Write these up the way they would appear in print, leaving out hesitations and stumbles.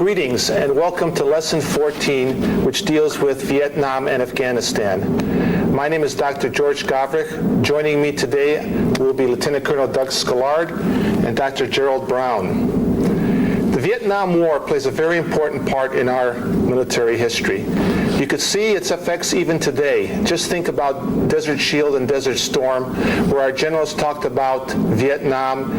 Greetings and welcome to Lesson 14, which deals with Vietnam and Afghanistan. My name is Dr. George Gavrich. Joining me today will be Lieutenant Colonel Doug Scallard and Dr. Gerald Brown. The Vietnam War plays a very important part in our military history. You could see its effects even today. Just think about Desert Shield and Desert Storm, where our generals talked about Vietnam,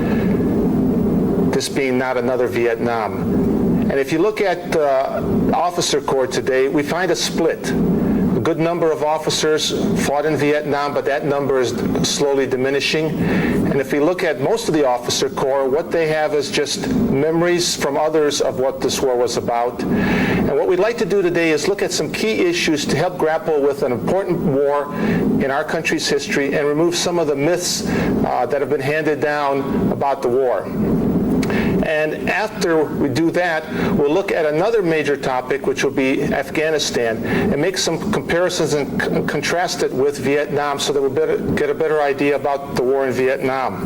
this being not another Vietnam. And if you look at the officer corps today, we find a split. A good number of officers fought in Vietnam, but that number is slowly diminishing. And if we look at most of the officer corps, what they have is just memories from others of what this war was about. And what we'd like to do today is look at some key issues to help grapple with an important war in our country's history and remove some of the myths that have been handed down about the war. And after we do that, we'll look at another major topic, which will be Afghanistan, and make some comparisons and contrast it with Vietnam so that we'll get a better idea about the war in Vietnam.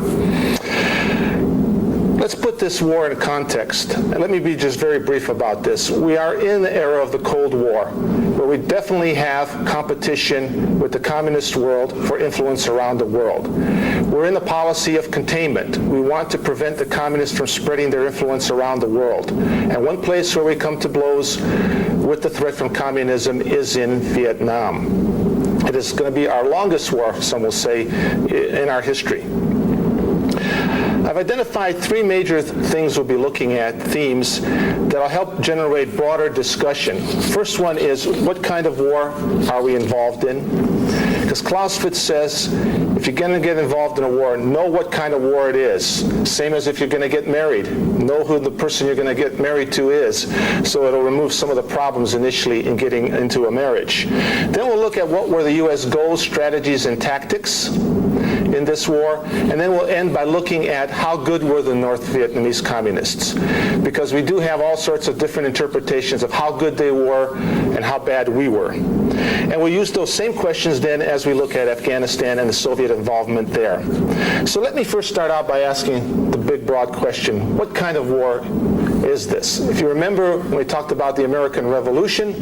Let's put this war in context, and let me be just very brief about this. We are in the era of the Cold War, where we definitely have competition with the communist world for influence around the world. We're in the policy of containment. We want to prevent the communists from spreading their influence around the world. And one place where we come to blows with the threat from communism is in Vietnam. It is going to be our longest war, some will say, in our history. I've identified three major things we'll be looking at, themes, that'll help generate broader discussion. First one is, what kind of war are we involved in? Because Clausewitz says, if you're going to get involved in a war, know what kind of war it is. Same as if you're going to get married. Know who the person you're going to get married to is, so it'll remove some of the problems initially in getting into a marriage. Then we'll look at what were the U.S. goals, strategies, and tactics in this war, and then we'll end by looking at how good were the North Vietnamese communists, because we do have all sorts of different interpretations of how good they were and how bad we were. And we'll use those same questions then as we look at Afghanistan and the Soviet involvement there. So let me first start out by asking the big broad question, what kind of war is this? If you remember when we talked about the American Revolution,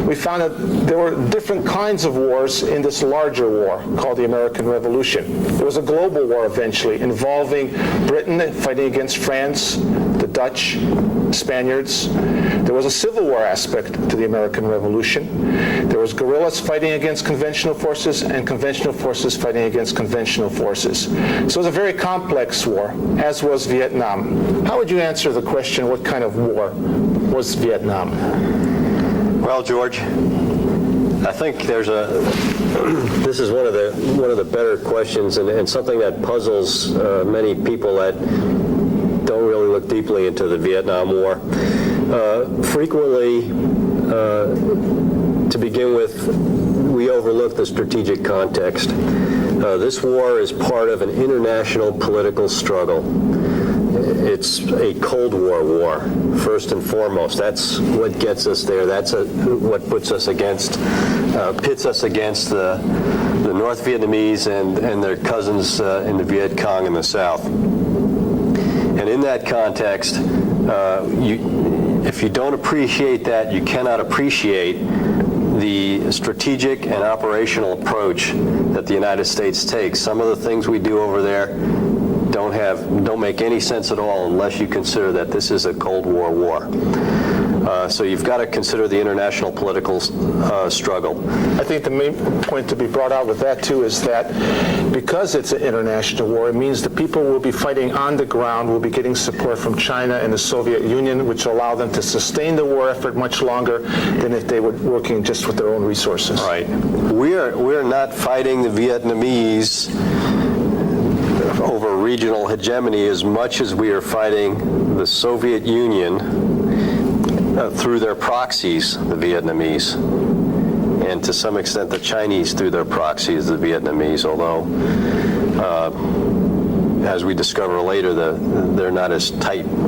we found that there were different kinds of wars in this larger war called the American Revolution. There was a global war eventually involving Britain fighting against France, the Dutch, Spaniards. There was a civil war aspect to the American Revolution. There was guerrillas fighting against conventional forces and conventional forces fighting against conventional forces. So it was a very complex war, as was Vietnam. How would you answer the question, what kind of war was Vietnam? Well, George, I think this is one of the better questions and something that puzzles many people that don't really look deeply into the Vietnam War. Frequently, to begin with, we overlook the strategic context. This war is part of an international political struggle. It's a Cold War, first and foremost. That's what gets us there. That's what pits us against the North Vietnamese and their cousins in the Viet Cong in the South. And in that context, if you don't appreciate that, you cannot appreciate the strategic and operational approach that the United States takes. Some of the things we do over there don't make any sense at all unless you consider that this is a Cold War war. So you've got to consider the international political struggle. I think the main point to be brought out with that too is that because it's an international war, it means the people will be fighting on the ground, will be getting support from China and the Soviet Union, which will allow them to sustain the war effort much longer than if they were working just with their own resources. Right. We're not fighting the Vietnamese over regional hegemony as much as we are fighting the Soviet Union through their proxies, the Vietnamese, and to some extent the Chinese through their proxies, the Vietnamese, although as we discover later, they're not as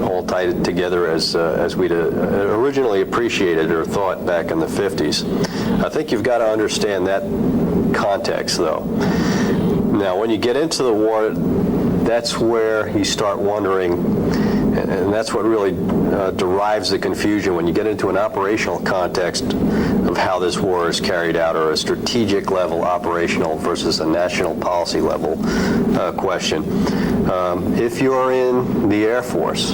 all tied together as we'd originally appreciated or thought back in the 50s. I think you've got to understand that context, though. Now, when you get into the war, that's where you start wondering, And that's what really derives the confusion when you get into an operational context of how this war is carried out, or a strategic level operational versus a national policy level question. If you're in the Air Force,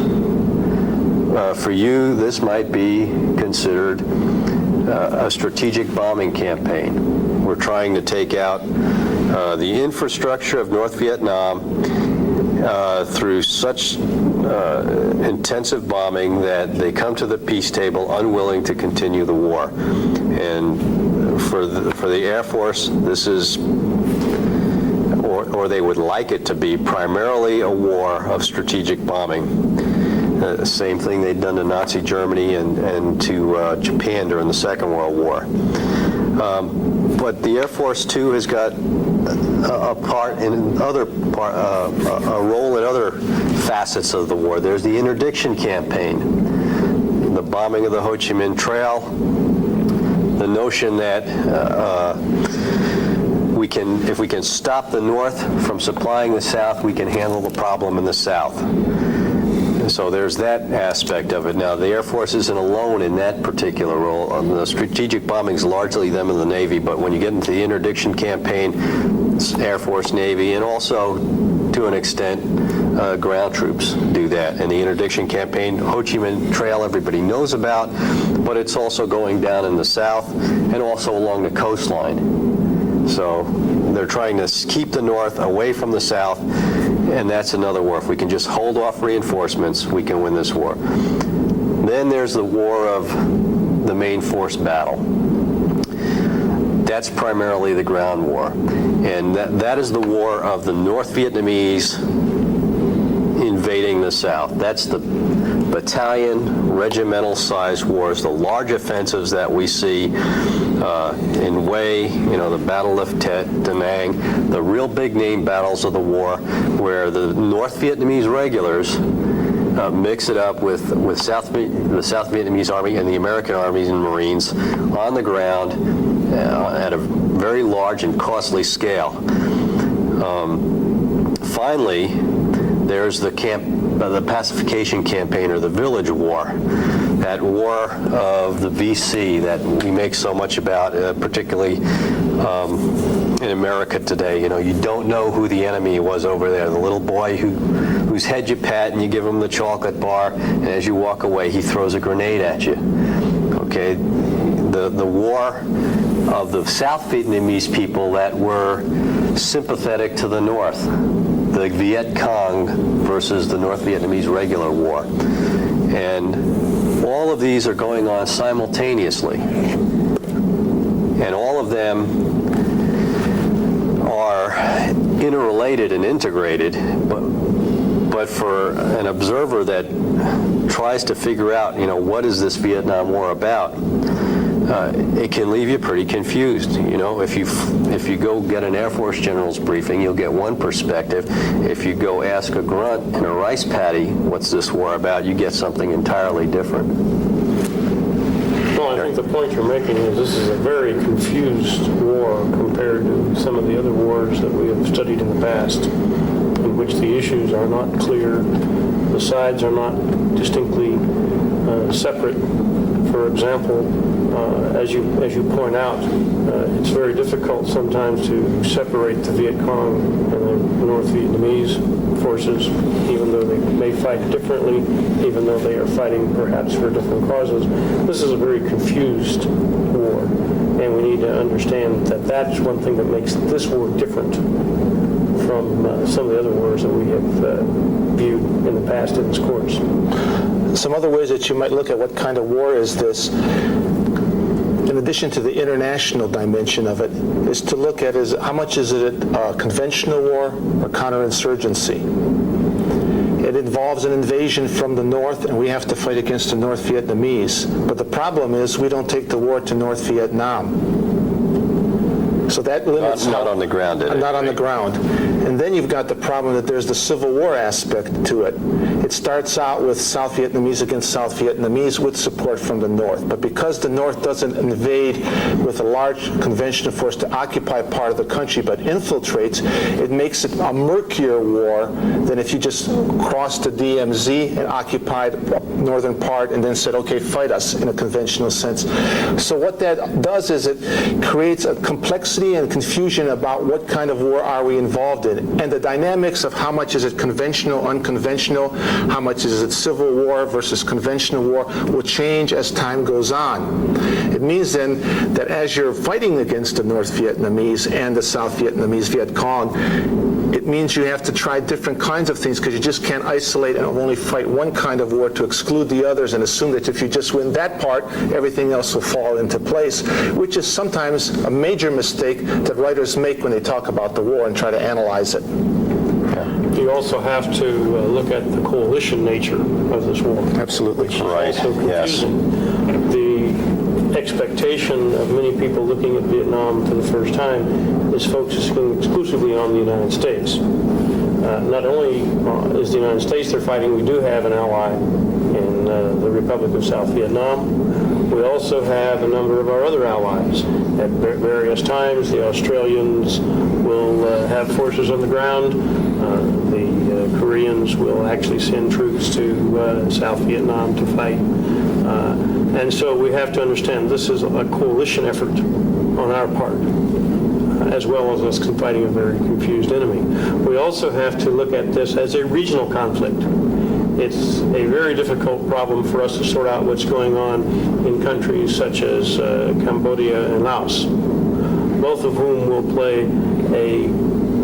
for you, this might be considered a strategic bombing campaign. We're trying to take out the infrastructure of North Vietnam through such intensive bombing that they come to the peace table unwilling to continue the war. And for the Air Force, this is, or they would like it to be, primarily a war of strategic bombing. Same thing they'd done to Nazi Germany and to Japan during the Second World War. But the Air Force, too, has got a role in other facets of the war. There's the interdiction campaign, the bombing of the Ho Chi Minh Trail, the notion that if we can stop the North from supplying the South, we can handle the problem in the South. So there's that aspect of it. Now, the Air Force isn't alone in that particular role. The strategic bombing is largely them in the Navy, but when you get into the interdiction campaign, Air Force, Navy, and also, to an extent, ground troops do that. And the interdiction campaign, Ho Chi Minh Trail, everybody knows about, but it's also going down in the South and also along the coastline. So they're trying to keep the North away from the South, and that's another war. If we can just hold off reinforcements, we can win this war. Then there's the war of the main force battle. That's primarily the ground war. And that is the war of the North Vietnamese invading the South. That's the battalion, regimental-sized wars, the large offensives that we see in Hue, the Battle of Tet, Da Nang, the real big-name battles of the war, where the North Vietnamese regulars mix it up with the South Vietnamese Army and the American armies and Marines on the ground at a very large and costly scale. Finally, there's the pacification campaign, or the village war, that war of the VC that we make so much about, particularly in America today. You don't know who the enemy was over there. The little boy whose head you pat and you give him the chocolate bar, and as you walk away, he throws a grenade at you. Okay, the war of the South Vietnamese people that were sympathetic to the North, the Viet Cong versus the North Vietnamese regular war. And all of these are going on simultaneously. And all of them are interrelated and integrated, but for an observer that tries to figure out, what is this Vietnam War about, it can leave you pretty confused. If you go get an Air Force general's briefing, you'll get one perspective. If you go ask a grunt in a rice paddy, what's this war about, you get something entirely different. Well, I think the point you're making is this is a very confused war compared to some of the other wars that we have studied in the past, in which the issues are not clear, the sides are not distinctly separate. For example, as you point out, it's very difficult sometimes to separate the Viet Cong and the North Vietnamese forces, even though they may fight differently, even though they are fighting perhaps for different causes. This is a very confused war, and we need to understand that that's one thing that makes this war different from some of the other wars that we have viewed in the past in this course. Some other ways that you might look at what kind of war is this, in addition to the international dimension of it, is to look at how much is it a conventional war or counterinsurgency. It involves an invasion from the north, and we have to fight against the North Vietnamese. But the problem is we don't take the war to North Vietnam. So that limits Not on the ground, did it? Not on the ground. And then you've got the problem that there's the Civil War aspect to it. It starts out with South Vietnamese against South Vietnamese with support from the North. But because the North doesn't invade with a large conventional force to occupy part of the country but infiltrates, it makes it a murkier war than if you just crossed the DMZ and occupied the northern part and then said, okay, fight us in a conventional sense. So what that does is it creates a complexity and confusion about what kind of war are we involved in. And the dynamics of how much is it conventional, unconventional, how much is it civil war versus conventional war will change as time goes on. It means then that as you're fighting against the North Vietnamese and the South Vietnamese Viet Cong, it means you have to try different kinds of things because you just can't isolate and only fight one kind of war to exclude the others and assume that if you just win that part, everything else will fall into place, which is sometimes a major mistake that writers make when they talk about the war and try to analyze it. You also have to look at the coalition nature of this war. Absolutely. Which is Right, also confusing. The expectation of many people looking at Vietnam for the first time is focusing exclusively on the United States. Not only is the United States they're fighting, we do have an ally in the Republic of South Vietnam. We also have a number of our other allies. At various times, the Australians will have forces on the ground. The Koreans will actually send troops to South Vietnam to fight. And so we have to understand this is a coalition effort on our part, as well as us fighting a very confused enemy. We also have to look at this as a regional conflict. It's a very difficult problem for us to sort out what's going on in countries such as Cambodia and Laos, both of whom will play a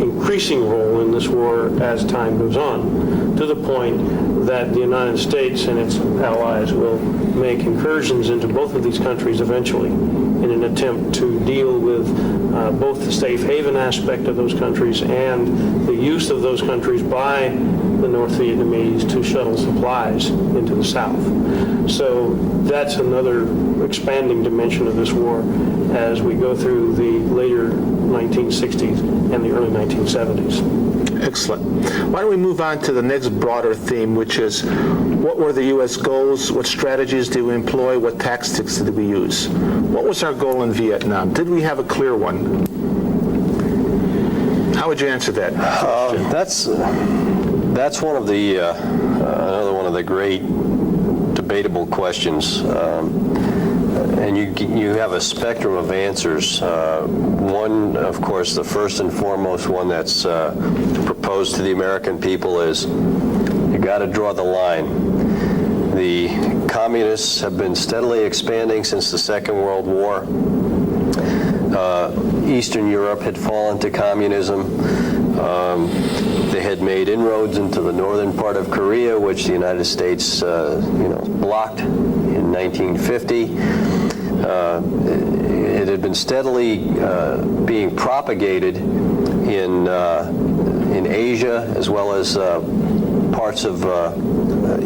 increasing role in this war as time goes on, to the point that the United States and its allies will make incursions into both of these countries eventually in an attempt to deal with both the safe haven aspect of those countries and the use of those countries by the North Vietnamese to shuttle supplies into the South. So that's another expanding dimension of this war as we go through the later 1960s and the early 1970s. Excellent. Why don't we move on to the next broader theme, which is what were the U.S. goals, what strategies did we employ, what tactics did we use? What was our goal in Vietnam? Did we have a clear one? How would you answer that? That's one of the another one of the great debatable questions, and you have a spectrum of answers. One, of course, the first and foremost one that's proposed to the American people is you got to draw the line. The communists have been steadily expanding since the Second World War. Eastern Europe had fallen to communism. They had made inroads into the northern part of Korea, which the United States, blocked in 1950. It had been steadily being propagated in Asia, as well as parts of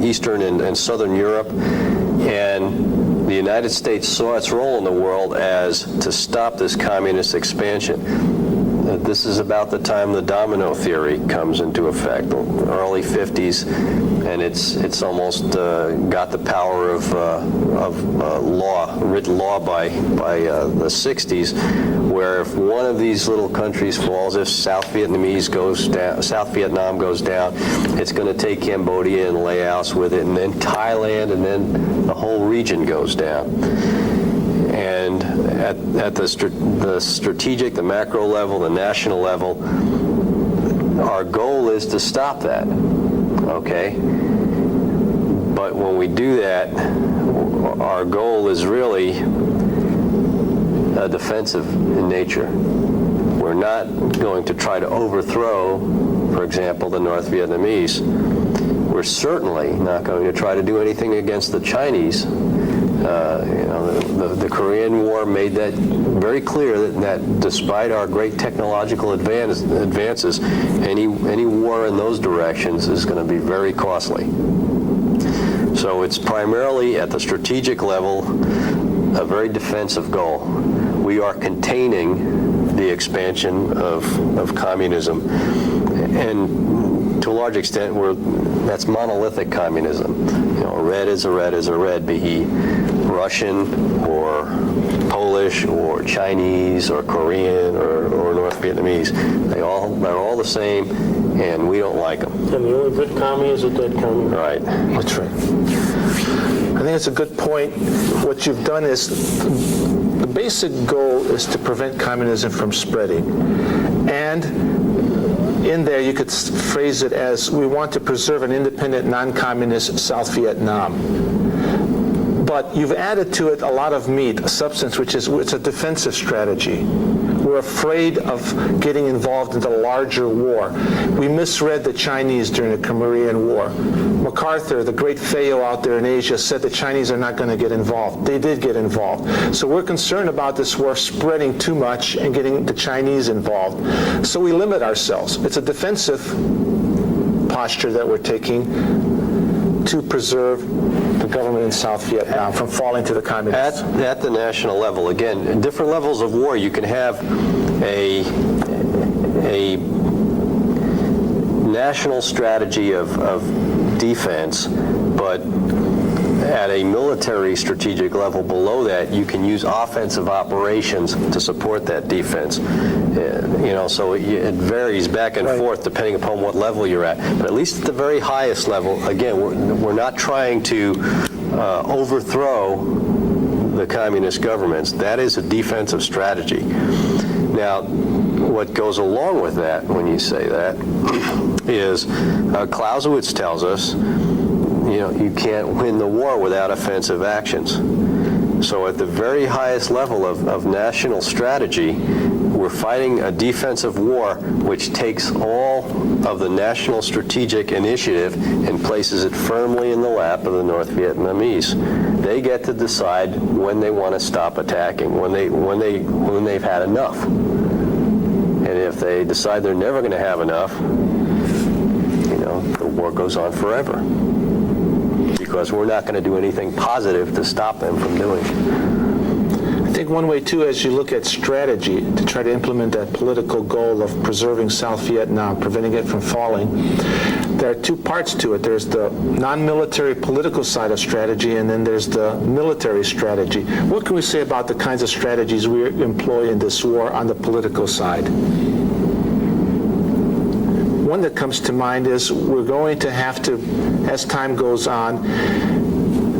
Eastern and Southern Europe, and the United States saw its role in the world as to stop this communist expansion. This is about the time the domino theory comes into effect, the early 50s, and it's almost got the power of law, written law by the 60s, where if one of these little countries falls, if South Vietnam goes down, it's going to take Cambodia and Laos with it, and then Thailand, and then the whole region goes down. And at the strategic, the macro level, the national level, our goal is to stop that, okay? But when we do that, our goal is really defensive in nature. We're not going to try to overthrow, for example, the North Vietnamese. We're certainly not going to try to do anything against the Chinese. The Korean War made that very clear that despite our great technological advances, any war in those directions is going to be very costly. So it's primarily at the strategic level a very defensive goal. We are containing the expansion of communism. And to a large extent, that's monolithic communism. A red is a red is a red, be he Russian or Polish or Chinese or Korean or North Vietnamese. They're all the same, and we don't like them. And the only good commie is a dead commie. Right. That's right. I think it's a good point. What you've done is, the basic goal is to prevent communism from spreading. And in there, you could phrase it as, we want to preserve an independent, non-communist South Vietnam. But you've added to it a lot of meat, a substance, which is, it's a defensive strategy. We're afraid of getting involved in the larger war. We misread the Chinese during the Korean War. MacArthur, the great Theo out there in Asia, said the Chinese are not going to get involved. They did get involved. So we're concerned about this war spreading too much and getting the Chinese involved. So we limit ourselves. It's a defensive posture that we're taking to preserve the government in South Vietnam from falling to the communists. At the national level, again, in different levels of war, you can have a national strategy of defense, but at a military strategic level below that, you can use offensive operations to support that defense. So it varies back and forth depending upon what level you're at. But at least at the very highest level, again, we're not trying to overthrow the communist governments. That is a defensive strategy. Now, what goes along with that, when you say that, is Clausewitz tells us, you can't win the war without offensive actions. So at the very highest level of national strategy, we're fighting a defensive war which takes all of the national strategic initiative and places it firmly in the lap of the North Vietnamese. They get to decide when they want to stop attacking, when they've had enough. And if they decide they're never going to have enough, the war goes on forever. Because we're not going to do anything positive to stop them from doing it. I think one way, too, as you look at strategy to try to implement that political goal of preserving South Vietnam, preventing it from falling, there are two parts to it. There's the non-military political side of strategy, and then there's the military strategy. What can we say about the kinds of strategies we employ in this war on the political side? One that comes to mind is we're going to have to, as time goes on,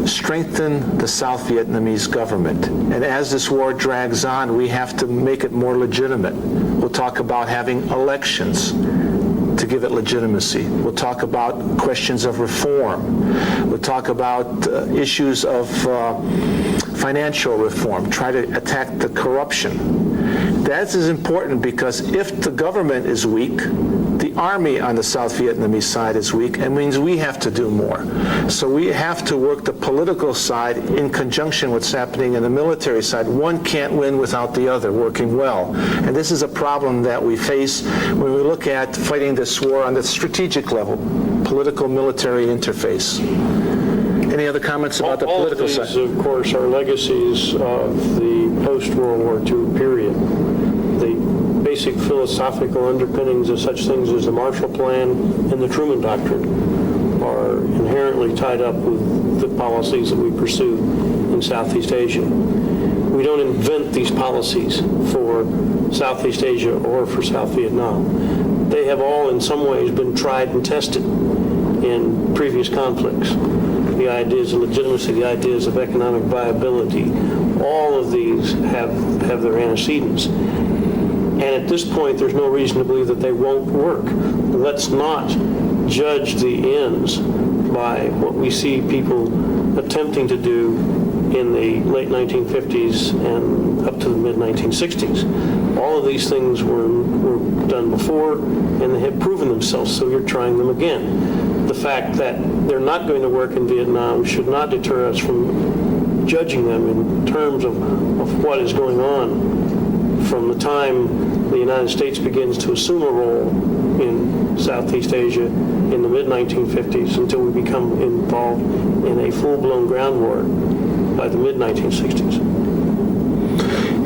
strengthen the South Vietnamese government. And as this war drags on, we have to make it more legitimate. We'll talk about having elections to give it legitimacy. We'll talk about questions of reform. We'll talk about issues of financial reform, try to attack the corruption. That is important because if the government is weak, the army on the South Vietnamese side is weak, and means we have to do more. So we have to work the political side in conjunction with what's happening in the military side. One can't win without the other working well. And this is a problem that we face when we look at fighting this war on the strategic level, political-military interface. Any other comments about the political side? All of these, of course, are legacies of the post-World War II period. The basic philosophical underpinnings of such things as the Marshall Plan and the Truman Doctrine are inherently tied up with the policies that we pursue in Southeast Asia. We don't invent these policies for Southeast Asia or for South Vietnam. They have all in some ways been tried and tested in previous conflicts. The ideas of legitimacy, the ideas of economic viability, all of these have their antecedents. And at this point, there's no reason to believe that they won't work. Let's not judge the ends by what we see people attempting to do in the late 1950s and up to the mid-1960s. All of these things were done before, and they have proven themselves, so you're trying them again. The fact that they're not going to work in Vietnam should not deter us from judging them in terms of what is going on from the time the United States begins to assume a role in Southeast Asia in the mid-1950s until we become involved in a full-blown ground war by the mid-1960s.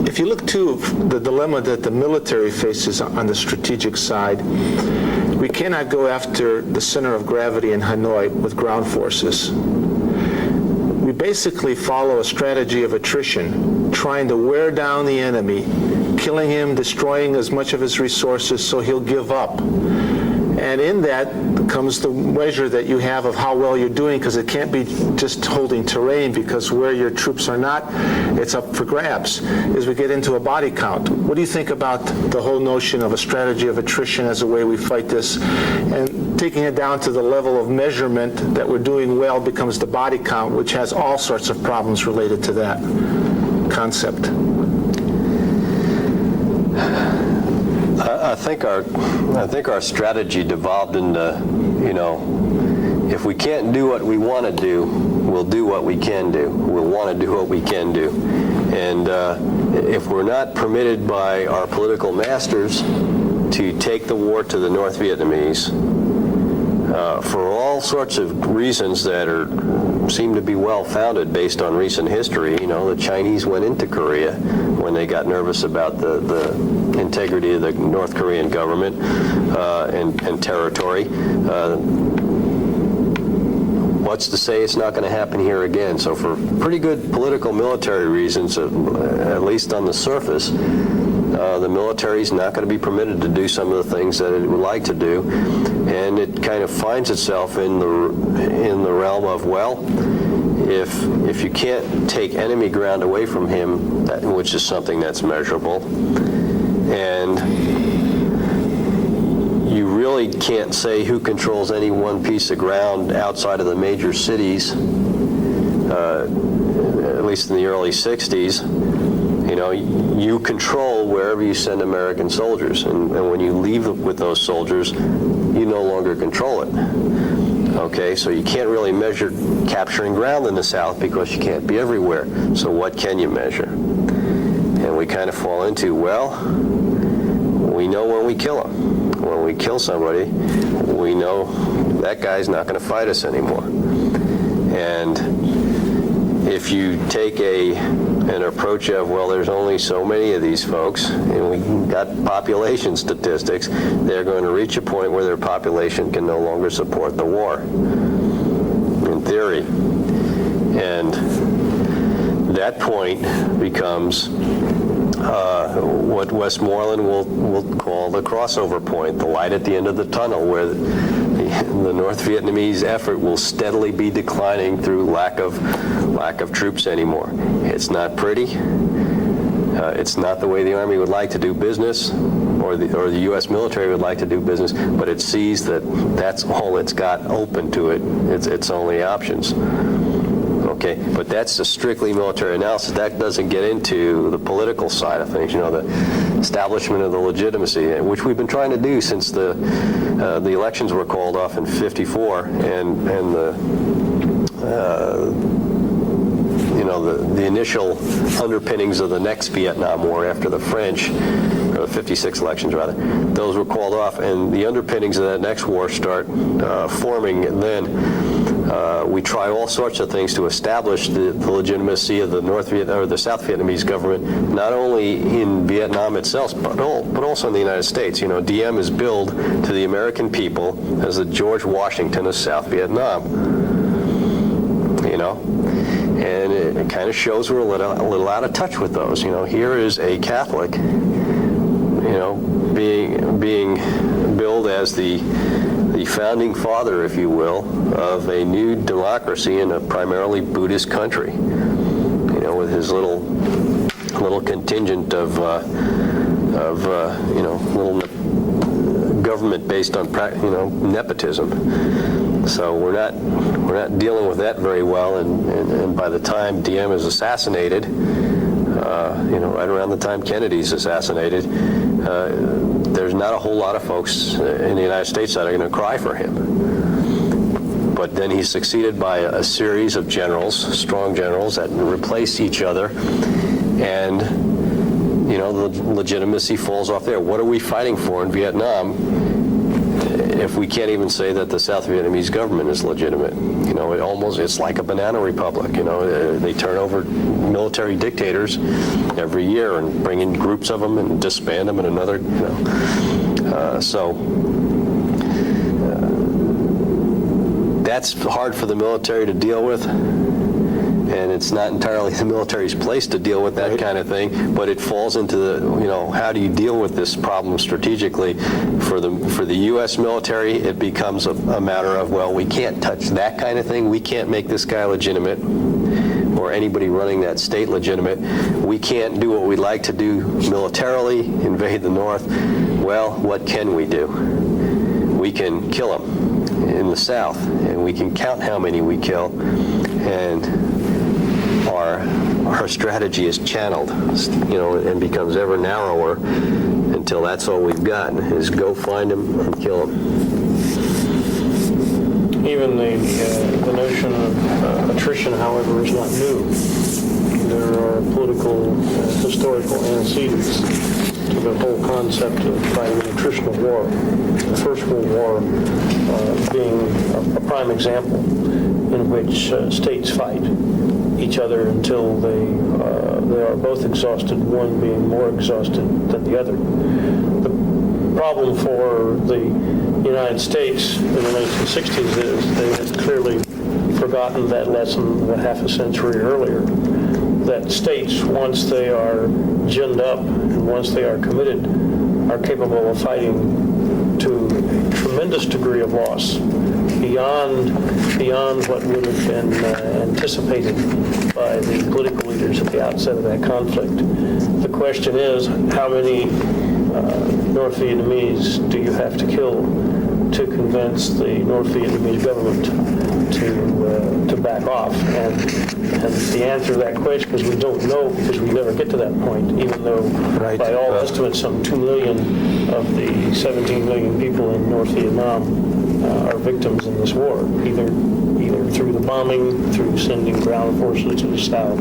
If if you look to the dilemma that the military faces on the strategic side, we cannot go after the center of gravity in Hanoi with ground forces. We basically follow a strategy of attrition, trying to wear down the enemy, killing him, destroying as much of his resources so he'll give up. And in that comes the measure that you have of how well you're doing, because it can't be just holding terrain, because where your troops are not, it's up for grabs, as we get into a body count. What do you think about the whole notion of a strategy of attrition as a way we fight this, and taking it down to the level of measurement that we're doing well becomes the body count, which has all sorts of problems related to that concept? I think our strategy devolved into, if we can't do what we want to do, we'll do what we can do. We'll want to do what we can do. And if we're not permitted by our political masters to take the war to the North Vietnamese, for all sorts of reasons that seem to be well-founded based on recent history. The Chinese went into Korea when they got nervous about the integrity of the North Korean government and territory. What's to say it's not going to happen here again? So for pretty good political military reasons, at least on the surface, the military's not going to be permitted to do some of the things that it would like to do, and it kind of finds itself in the realm of, well, if you can't take enemy ground away from him, which is something that's measurable, and you really can't say who controls any one piece of ground outside of the major cities, at least in the early 60s, you control wherever you send American soldiers, and when you leave with those soldiers, you no longer control it. Okay, so you can't really measure capturing ground in the South because you can't be everywhere. So what can you measure? And we kind of fall into, well, we know when we kill them. When we kill somebody, we know that guy's not going to fight us anymore. And if you take an approach of, well, there's only so many of these folks, and we got population statistics, they're going to reach a point where their population can no longer support the war, in theory. And that point becomes what Westmoreland will call the crossover point, the light at the end of the tunnel, where the North Vietnamese effort will steadily be declining through lack of troops anymore. It's not pretty. It's not the way the Army would like to do business, or the U.S. military would like to do business, but it sees that that's all it's got open to it. It's only options. Okay, but that's a strictly military analysis. That doesn't get into the political side of things, the establishment of the legitimacy, which we've been trying to do since the elections were called off in '54, and the initial underpinnings of the next Vietnam War after the French, or the '56 elections rather, those were called off, and the underpinnings of that next war start forming. And then we try all sorts of things to establish the legitimacy of the the South Vietnamese government, not only in Vietnam itself, but also in the United States. Diem is billed to the American people as the George Washington of South Vietnam. And it kind of shows we're a little out of touch with those. Here is a Catholic, being billed as the founding father, if you will, of a new democracy in a primarily Buddhist country. With his little contingent of little government based on nepotism. So we're not dealing with that very well, and by the time Diem is assassinated, right around the time Kennedy's assassinated, there's not a whole lot of folks in the United States that are going to cry for him. But then he's succeeded by a series of generals, strong generals, that replace each other, and the legitimacy falls off there. What are we fighting for in Vietnam? if we can't even say that the South Vietnamese government is legitimate. It's like a banana republic. They turn over military dictators every year and bring in groups of them and disband them in another. That's hard for the military to deal with. And it's not entirely the military's place to deal with that kind of thing, but it falls into the, how do you deal with this problem strategically? For the U.S. military, it becomes a matter of, well, we can't touch that kind of thing. We can't make this guy legitimate, or anybody running that state legitimate. We can't do what we'd like to do militarily, invade the North. Well, what can we do? We can kill them in the South, and we can count how many we kill, and our strategy is channeled, and becomes ever narrower until that's all we've got, is go find them and kill them. Even the notion of attrition, however, is not new. There are political, historical antecedents to the whole concept of fighting an attritional war. The First World War being a prime example in which states fight each other until they are both exhausted, one being more exhausted than the other. The problem for the United States in the 1960s is they had clearly forgotten that lesson a half a century earlier, that states, once they are ginned up and once they are committed, are capable of fighting to a tremendous degree of loss, beyond what would have been anticipated by the political leaders at the outset of that conflict. The question is, how many North Vietnamese do you have to kill to convince the North Vietnamese government to back off? And the answer to that question is we don't know, because we never get to that point, even though by all estimates some 2 million of the 17 million people in North Vietnam are victims in this war, either through the bombing, through sending ground forces to the south,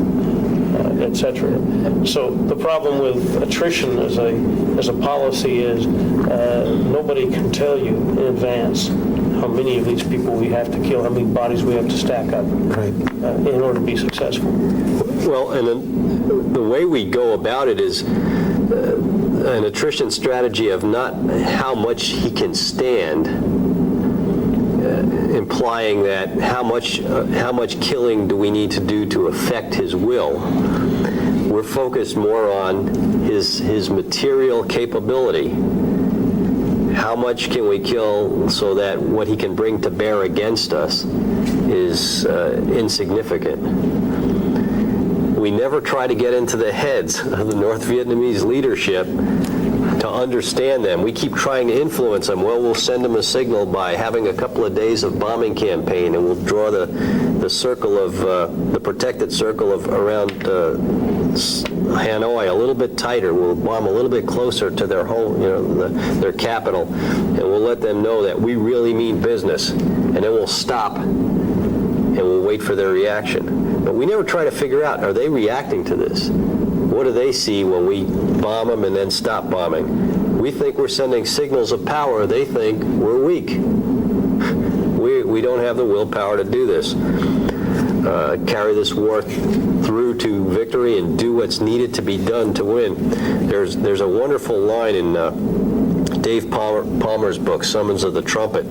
etc. So the problem with attrition as a policy is nobody can tell you in advance how many of these people we have to kill, how many bodies we have to stack up in order to be successful. Well, and then the way we go about it is an attrition strategy of not how much he can stand, implying that how much killing do we need to do to affect his will. We're focused more on his material capability. How much can we kill so that what he can bring to bear against us is insignificant. We never try to get into the heads of the North Vietnamese leadership to understand them. We keep trying to influence them. Well, we'll send them a signal by having a couple of days of bombing campaign, and we'll draw the circle of the protected circle of around Hanoi a little bit tighter. We'll bomb a little bit closer to their home, their capital, and we'll let them know that we really mean business. And then we'll stop and we'll wait for their reaction. But we never try to figure out, are they reacting to this? What do they see when we bomb them and then stop bombing? We think we're sending signals of power. They think we're weak. We don't have the willpower to do this. Carry this war through to victory and do what's needed to be done to win. There's a wonderful line in Dave Palmer's book, Summons of the Trumpet,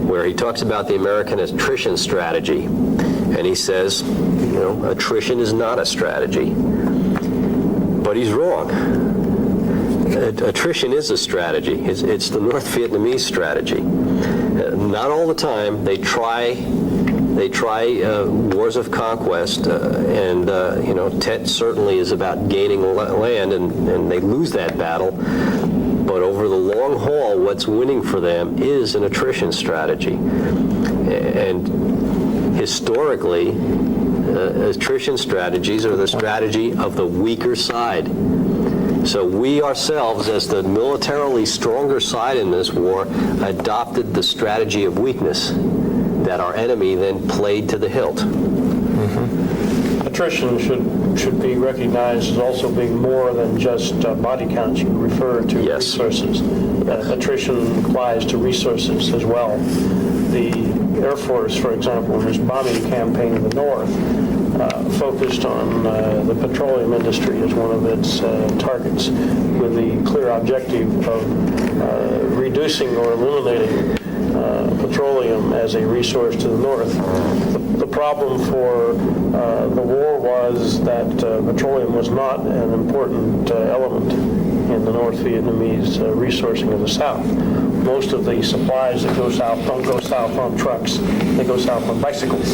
where he talks about the American attrition strategy. And he says, attrition is not a strategy. But he's wrong. Attrition is a strategy. It's the North Vietnamese strategy. Not all the time. They try wars of conquest, and Tet certainly is about gaining land, and they lose that battle. But over the long haul, what's winning for them is an attrition strategy. And historically, attrition strategies are the strategy of the weaker side. So we ourselves, as the militarily stronger side in this war, adopted the strategy of weakness that our enemy then played to the hilt. attrition should be recognized as also being more than just body counts. You refer to Yes. resources. Attrition applies to resources as well. The Air Force, for example, in its bombing campaign in the north, focused on the petroleum industry as one of its targets, with the clear objective of reducing or eliminating petroleum as a resource to the north. The problem for the war was that petroleum was not an important element in the North Vietnamese resourcing of the South. Most of the supplies that go south don't go south on trucks, they go south on bicycles.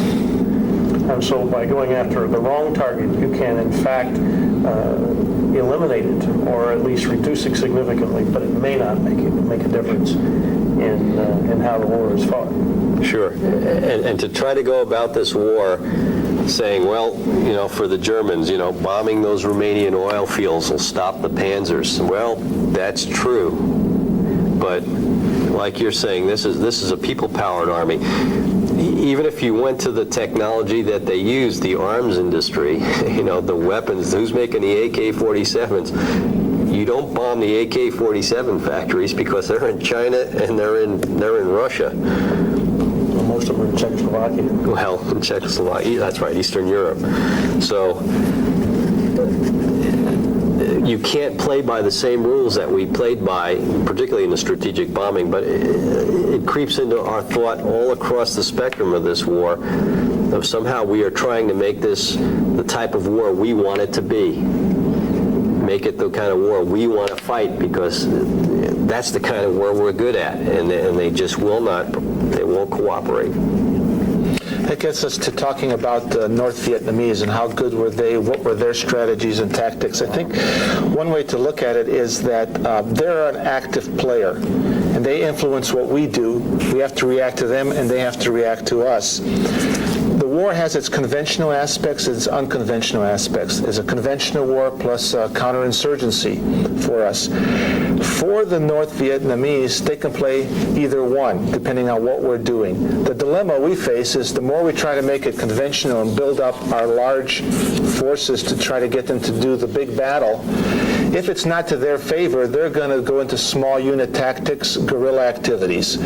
And so by going after the wrong target, you can in fact eliminate it, or at least reduce it significantly, but it may not make a difference in how the war is fought. Sure. And to try to go about this war saying, well, for the Germans, bombing those Romanian oil fields will stop the panzers. Well, that's true. But like you're saying, this is a people-powered army. Even if you went to the technology that they use, the arms industry, the weapons, who's making the AK-47s? You don't bomb the AK-47 factories because they're in China and they're in Russia. Most of them are in Czechoslovakia. Well, in Czechoslovakia, that's right, Eastern Europe. So you can't play by the same rules that we played by, particularly in the strategic bombing, but it creeps into our thought all across the spectrum of this war, of somehow we are trying to make this the type of war we want it to be. Make it the kind of war we want to fight, because that's the kind of war we're good at, and they just will not, they won't cooperate. That gets us to talking about the North Vietnamese and how good were they, what were their strategies and tactics. I think one way to look at it is that they're an active player, and they influence what we do. We have to react to them, and they have to react to us. The war has its conventional aspects, its unconventional aspects. There's a conventional war plus counterinsurgency for us. For the North Vietnamese, they can play either one, depending on what we're doing. The dilemma we face is the more we try to make it conventional and build up our large forces to try to get them to do the big battle, if it's not to their favor, they're going to go into small unit tactics, guerrilla activities.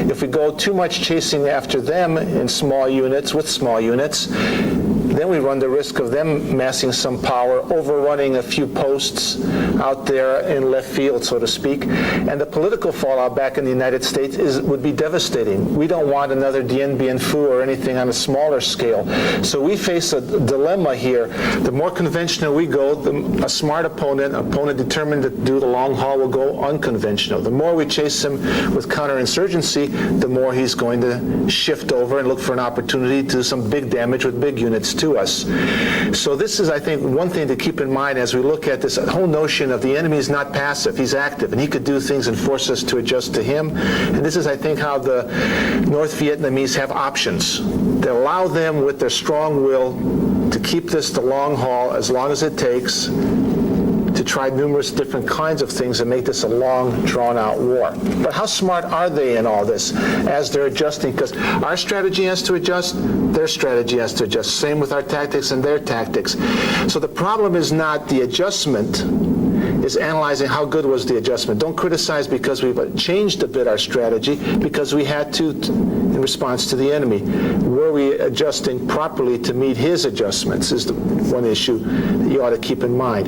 If we go too much chasing after them in small units, with small units, then we run the risk of them massing some power, overrunning a few posts out there in left field, so to speak. And the political fallout back in the United States would be devastating. We don't want another Dien Bien Phu or anything on a smaller scale. So we face a dilemma here. The more conventional we go, a smart opponent determined to do the long haul, will go unconventional. The more we chase him with counterinsurgency, the more he's going to shift over and look for an opportunity to do some big damage with big units to us. So this is, I think, one thing to keep in mind as we look at this whole notion of the enemy is not passive, he's active, and he could do things and force us to adjust to him. And this is, I think, how the North Vietnamese have options that allow them, with their strong will, to keep this the long haul as long as it takes, to try numerous different kinds of things and make this a long, drawn-out war. But how smart are they in all this as they're adjusting? Because our strategy has to adjust, their strategy has to adjust. Same with our tactics and their tactics. So the problem is not the adjustment, is analyzing how good was the adjustment. Don't criticize because we've changed a bit our strategy, because we had to in response to the enemy. Were we adjusting properly to meet his adjustments is the one issue that you ought to keep in mind.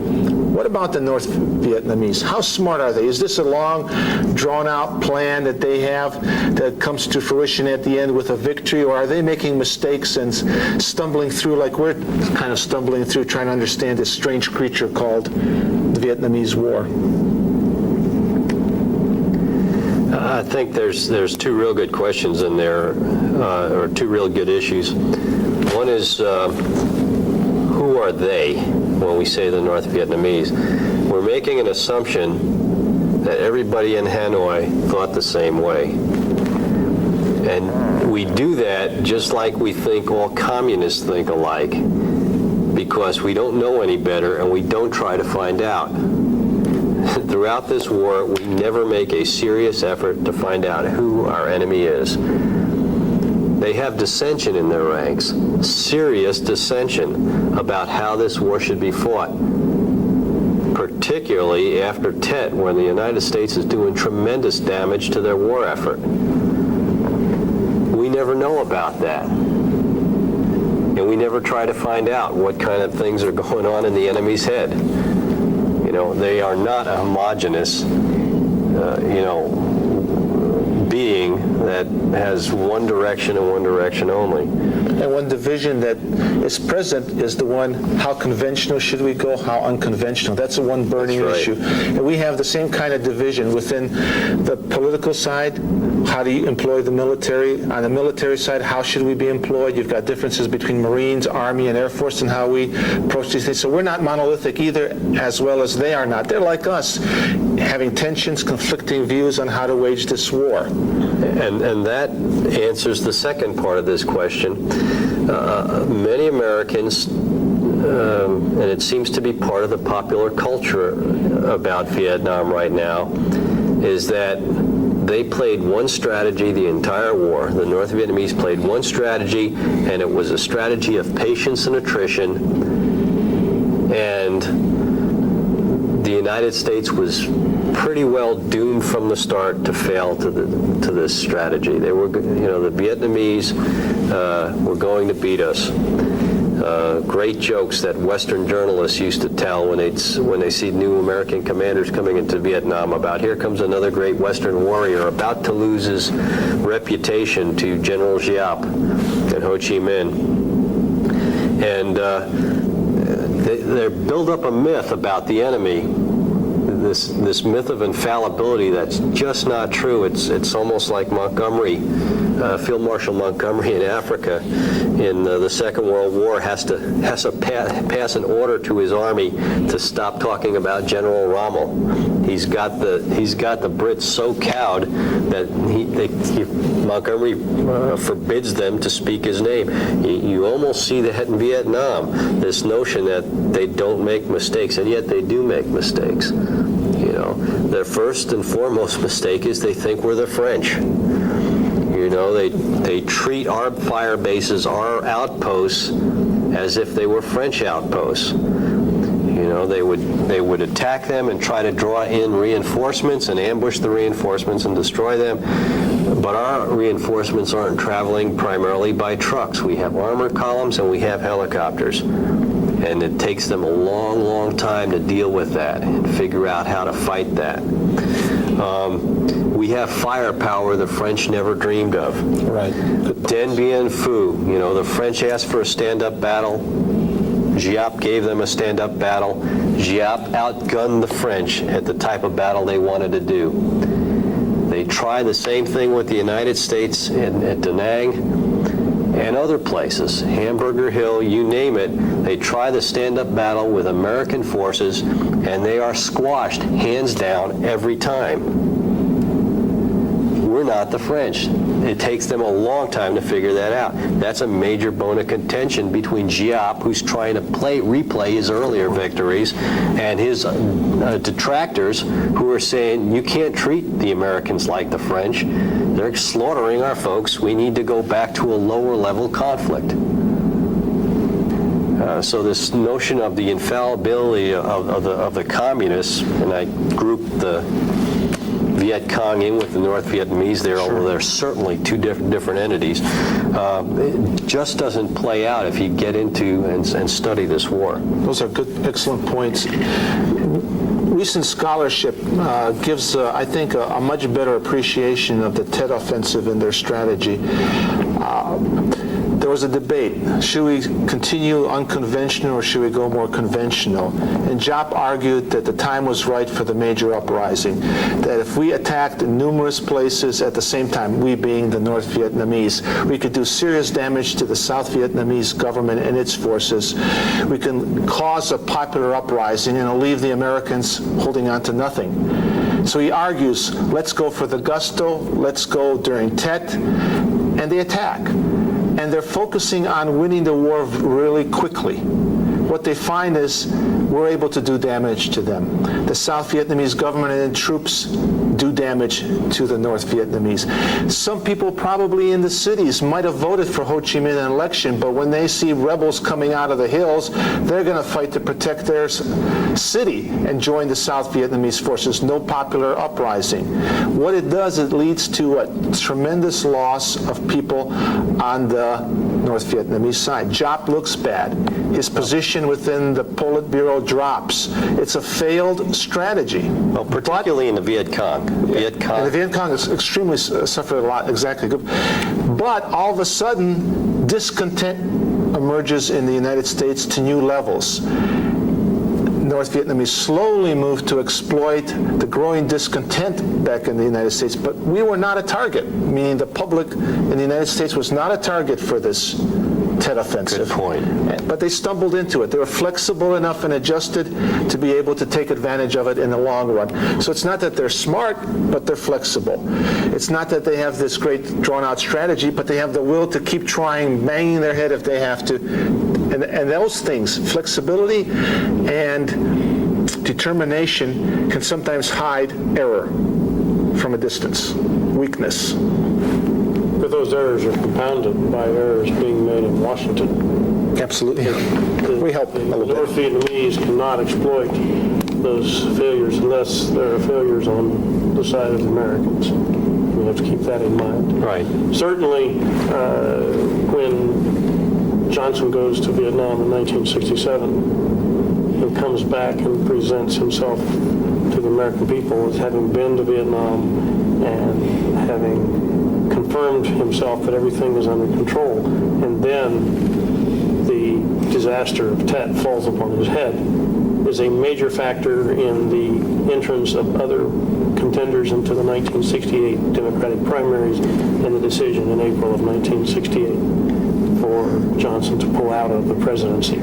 What about the North Vietnamese? How smart are they? Is this a long, drawn-out plan that they have that comes to fruition at the end with a victory, or are they making mistakes and stumbling through like we're kind of stumbling through trying to understand this strange creature called the Vietnamese War? I think there's two real good questions in there, or two real good issues. One is, who are they when we say the North Vietnamese? We're making an assumption that everybody in Hanoi thought the same way. And we do that just like we think all communists think alike, because we don't know any better and we don't try to find out. Throughout this war, we never make a serious effort to find out who our enemy is. And we do that just like we think all communists think alike, because we don't know any better and we don't try to find out. Throughout this war, we never make a serious effort to find out who our enemy is. Throughout this war, we never make a serious effort to find out who our enemy is. And we do that just like we think all communists think alike, because we don't know any better and we don't try to find out. Throughout this war, we never make a serious effort to find out who our enemy is. They have dissension in their ranks, serious dissension about how this war should be fought, particularly after Tet, when the United States is doing tremendous damage to their war effort. We never know about that. And we never try to find out what kind of things are going on in the enemy's head. You know, they are not a homogeneous, being that has one direction and one direction only. And one division that is present is the one, how conventional should we go, how unconventional. That's the one burning issue. And we have the same kind of division within the political side. How do you employ the military? On the military side, how should we be employed? You've got differences between Marines, Army, and Air Force and how we approach these things. So we're not monolithic either, as well as they are not. They're like us, having tensions, conflicting views on how to wage this war. And that answers the second part of this question. Many Americans, and it seems to be part of the popular culture about Vietnam right now, is that they played one strategy the entire war. The North Vietnamese played one strategy, and it was a strategy of patience and attrition. And the United States was pretty well doomed from the start to fail to this strategy. They were, the Vietnamese were going to beat us. Great jokes that Western journalists used to tell when they see new American commanders coming into Vietnam about, here comes another great Western warrior about to lose his reputation to General Giap and Ho Chi Minh. And they build up a myth about the enemy, this myth of infallibility that's just not true. It's almost like Montgomery, Field Marshal Montgomery in Africa in the Second World War has to pass an order to his army to stop talking about General Rommel. He's got the Brits so cowed that Montgomery forbids them to speak his name. You almost see that in Vietnam, this notion that they don't make mistakes, and yet they do make mistakes. Their first and foremost mistake is they think we're the French. They treat our fire bases, our outposts, as if they were French outposts. They would attack them and try to draw in reinforcements and ambush the reinforcements and destroy them. But our reinforcements aren't traveling primarily by trucks. We have armored columns and we have helicopters. And it takes them a long, long time to deal with that and figure out how to fight that. We have firepower the French never dreamed of. Right. Dien Bien Phu, the French asked for a stand-up battle. Giap gave them a stand-up battle. Giap outgunned the French at the type of battle they wanted to do. They tried the same thing with the United States at Da Nang and other places, Hamburger Hill, you name it. They try the stand-up battle with American forces, and they are squashed, hands down, every time. We're not the French. It takes them a long time to figure that out. That's a major bone of contention between Giap, who's trying to replay his earlier victories, and his detractors, who are saying, you can't treat the Americans like the French. They're slaughtering our folks. We need to go back to a lower level conflict. So this notion of the infallibility of the communists, and I grouped the Viet Cong in with the North Vietnamese there, although they're certainly two different entities, it just doesn't play out if you get into and study this war. Those are good, excellent points. Recent scholarship gives, I think, a much better appreciation of the Tet Offensive and their strategy. There was a debate. Should we continue unconventional or should we go more conventional? And Giap argued that the time was right for the major uprising, that if we attacked in numerous places at the same time, we being the North Vietnamese, we could do serious damage to the South Vietnamese government and its forces. We can cause a popular uprising and it'll leave the Americans holding on to nothing. So he argues, let's go for the gusto, let's go during Tet, and they attack. And they're focusing on winning the war really quickly. what they find is we're able to do damage to them. The South Vietnamese government and troops do damage to the North Vietnamese. Some people probably in the cities might have voted for Ho Chi Minh in an election, but when they see rebels coming out of the hills, they're going to fight to protect their city and join the South Vietnamese forces. No popular uprising. What it does, it leads to a tremendous loss of people on the North Vietnamese side. Giap looks bad. His position within the Politburo drops. It's a failed strategy. Well, particularly in the Viet Cong. And the Viet Cong has extremely suffered a lot, exactly. But all of a sudden, discontent emerges in the United States to new levels. North Vietnamese slowly moved to exploit the growing discontent back in the United States, but we were not a target, meaning the public in the United States was not a target for this Tet Offensive. Good point. But they stumbled into it. They were flexible enough and adjusted to be able to take advantage of it in the long run. So it's not that they're smart, but they're flexible. It's not that they have this great drawn-out strategy, but they have the will to keep trying, banging their head if they have to. And those things, flexibility and determination, can sometimes hide error from a distance, weakness. But those errors are compounded by errors being made in Washington. Absolutely. We help a The little North bit. Vietnamese cannot exploit those failures unless there are failures on the side of the Americans. We have to keep that in mind. Right. Certainly, when Johnson goes to Vietnam in 1967 and comes back and presents himself to the American people as having been to Vietnam and having confirmed himself that everything is under control, and then the disaster of Tet falls upon his head, is a major factor in the entrance of other contenders into the 1968 Democratic primaries and the decision in April of 1968 for Johnson to pull out of the presidency.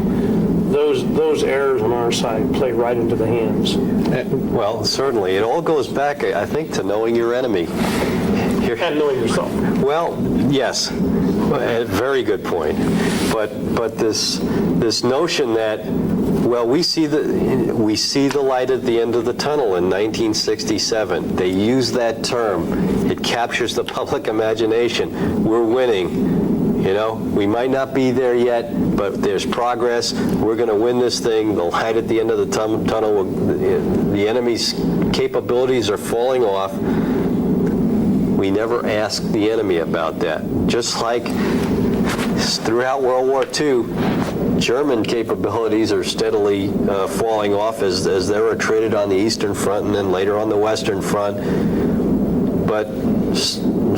Those errors on our side play right into the hands. Well, certainly. It all goes back, I think, to knowing your enemy. And knowing yourself. Well, yes, a very good point. But this notion that, well, we see the light at the end of the tunnel in 1967. They use that term. It captures the public imagination. We're winning. You know, we might not be there yet, but there's progress. We're going to win this thing. The light at the end of the tunnel. The enemy's capabilities are falling off. We never asked the enemy about that. Just like throughout World War II, German capabilities are steadily falling off as they were traded on the Eastern Front and then later on the Western Front. But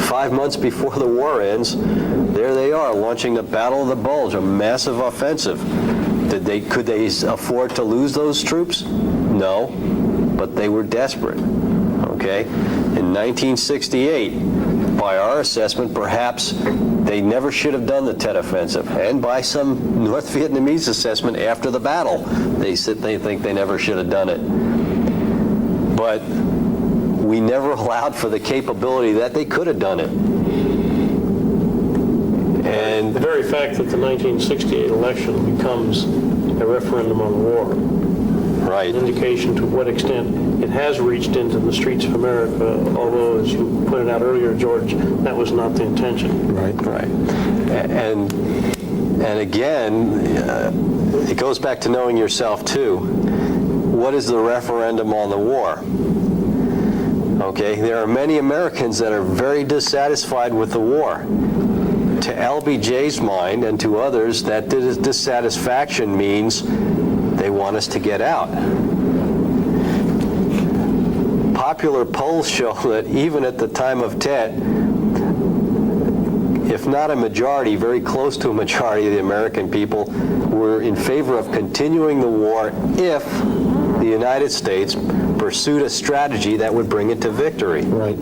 5 months before the war ends, there they are launching the Battle of the Bulge, a massive offensive. Could they afford to lose those troops? No, but they were desperate. Okay? In 1968, by our assessment, perhaps they never should have done the Tet Offensive. And by some North Vietnamese assessment after the battle, they think they never should have done it. But we never allowed for the capability that they could have done it. And The very fact that the 1968 election becomes a referendum on the war, right. an indication to what extent it has reached into the streets of America, although, as you pointed out earlier, George, that was not the intention. Right. And again, it goes back to knowing yourself too. What is the referendum on the war? Okay, there are many Americans that are very dissatisfied with the war. To LBJ's mind and to others, that dissatisfaction means they want us to get out. Popular polls show that even at the time of Tet, if not a majority, very close to a majority of the American people were in favor of continuing the war if the United States pursued a strategy that would bring it to victory. Right.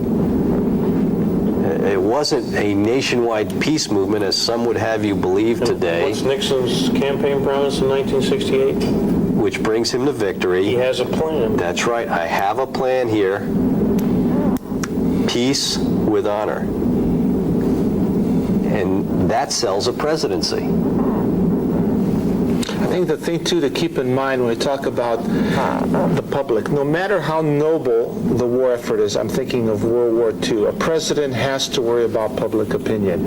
It wasn't a nationwide peace movement, as some would have you believe today. What's Nixon's campaign promise in 1968? Which brings him to victory. He has a plan. That's right. I have a plan here. Peace with honor. And that sells a presidency. I think the thing, too, to keep in mind when we talk about the public, no matter how noble the war effort is, I'm thinking of World War II, a president has to worry about public opinion.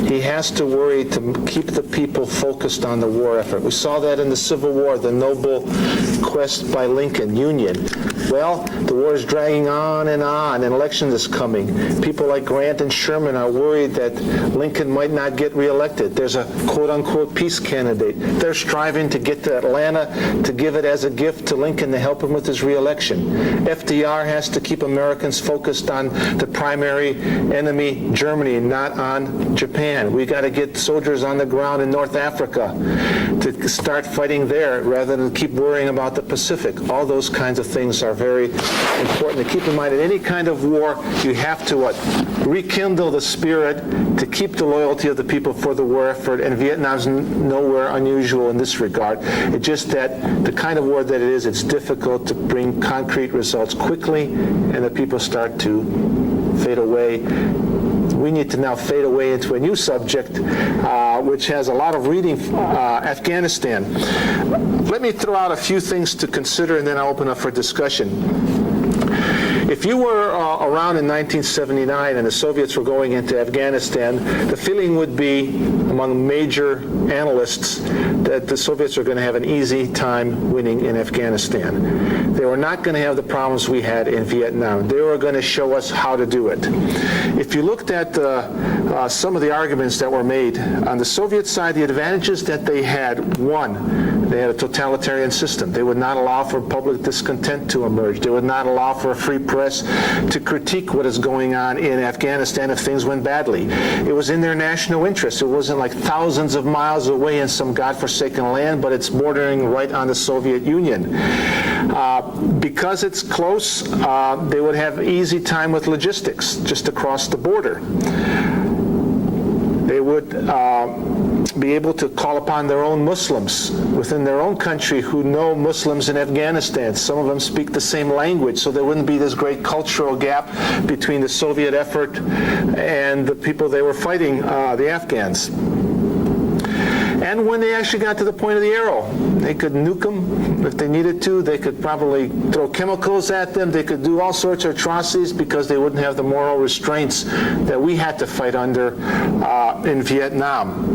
He has to worry to keep the people focused on the war effort. We saw that in the Civil War, the noble quest by Lincoln, Union. Well, the war is dragging on, and an election is coming. People like Grant and Sherman are worried that Lincoln might not get reelected. There's a quote-unquote peace candidate. They're striving to get to Atlanta to give it as a gift to Lincoln to help him with his reelection. FDR has to keep Americans focused on the primary enemy, Germany, not on Japan. We got to get soldiers on the ground in North Africa to start fighting there rather than keep worrying about the Pacific. All those kinds of things are very important to keep in mind. In any kind of war, you have to rekindle the spirit to keep the loyalty of the people for the war effort, and Vietnam's nowhere unusual in this regard. It's just that the kind of war that it is, it's difficult to bring concrete results quickly, and the people start to fade away. We need to now fade away into a new subject, which has a lot of reading, Afghanistan. Let me throw out a few things to consider, and then I'll open up for discussion. If you were around in 1979 and the Soviets were going into Afghanistan, the feeling would be among major analysts that the Soviets are going to have an easy time winning in Afghanistan. They were not going to have the problems we had in Vietnam. They were going to show us how to do it. If you looked at some of the arguments that were made on the Soviet side, the advantages that they had, one, they had a totalitarian system. They would not allow for public discontent to emerge. They would not allow for a free press to critique what is going on in Afghanistan if things went badly. It was in their national interest. It wasn't like thousands of miles away in some godforsaken land, but it's bordering right on the Soviet Union. Because it's close, they would have easy time with logistics just across the border. They would be able to call upon their own Muslims within their own country who know Muslims in Afghanistan. Some of them speak the same language, so there wouldn't be this great cultural gap between the Soviet effort and the people they were fighting, the Afghans. And when they actually got to the point of the arrow, they could nuke them if they needed to. They could probably throw chemicals at them. They could do all sorts of atrocities because they wouldn't have the moral restraints that we had to fight under in Vietnam.